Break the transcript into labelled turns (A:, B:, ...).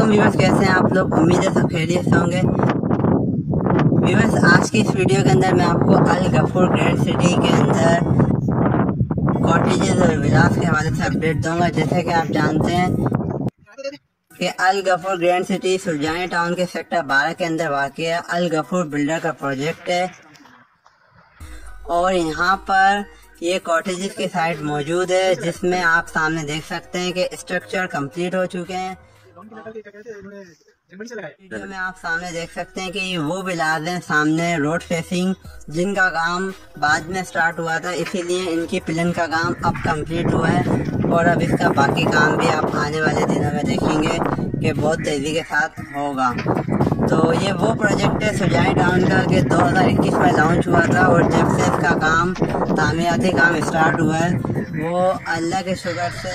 A: वालेकुम व्यूअर्स, कैसे हैं आप लोग। उम्मीद है सब खैरियत से होंगे। व्यूअर्स, आज की इस वीडियो के अंदर मैं आपको अल गफूर ग्रैंड सिटी के अंदर कॉटेजेस और विलास के हवाले से अपडेट दूंगा। जैसे कि आप जानते हैं कि Al Ghafoor grand city Surjani town के सेक्टर 12 के अंदर वाक़ है। अल गफूर बिल्डर का प्रोजेक्ट है और यहाँ पर ये कॉटेजेस की साइट मौजूद है, जिसमें आप सामने देख सकते हैं कि स्ट्रक्चर कंप्लीट हो चुके हैं। वीडियो में आप सामने देख सकते हैं कि ये वो विलास हैं सामने रोड फेसिंग, जिनका काम बाद में स्टार्ट हुआ था, इसीलिए इनकी प्लान का काम अब कंप्लीट हुआ है और अब इसका बाकी काम भी आप आने वाले दिनों में देखेंगे कि बहुत तेज़ी के साथ होगा। तो ये वो प्रोजेक्ट है सुरजानी टाउन का कि 2021 में लॉन्च हुआ था और जब से इसका काम तामीराती काम स्टार्ट हुआ है वो अल्लाह के शुक्र से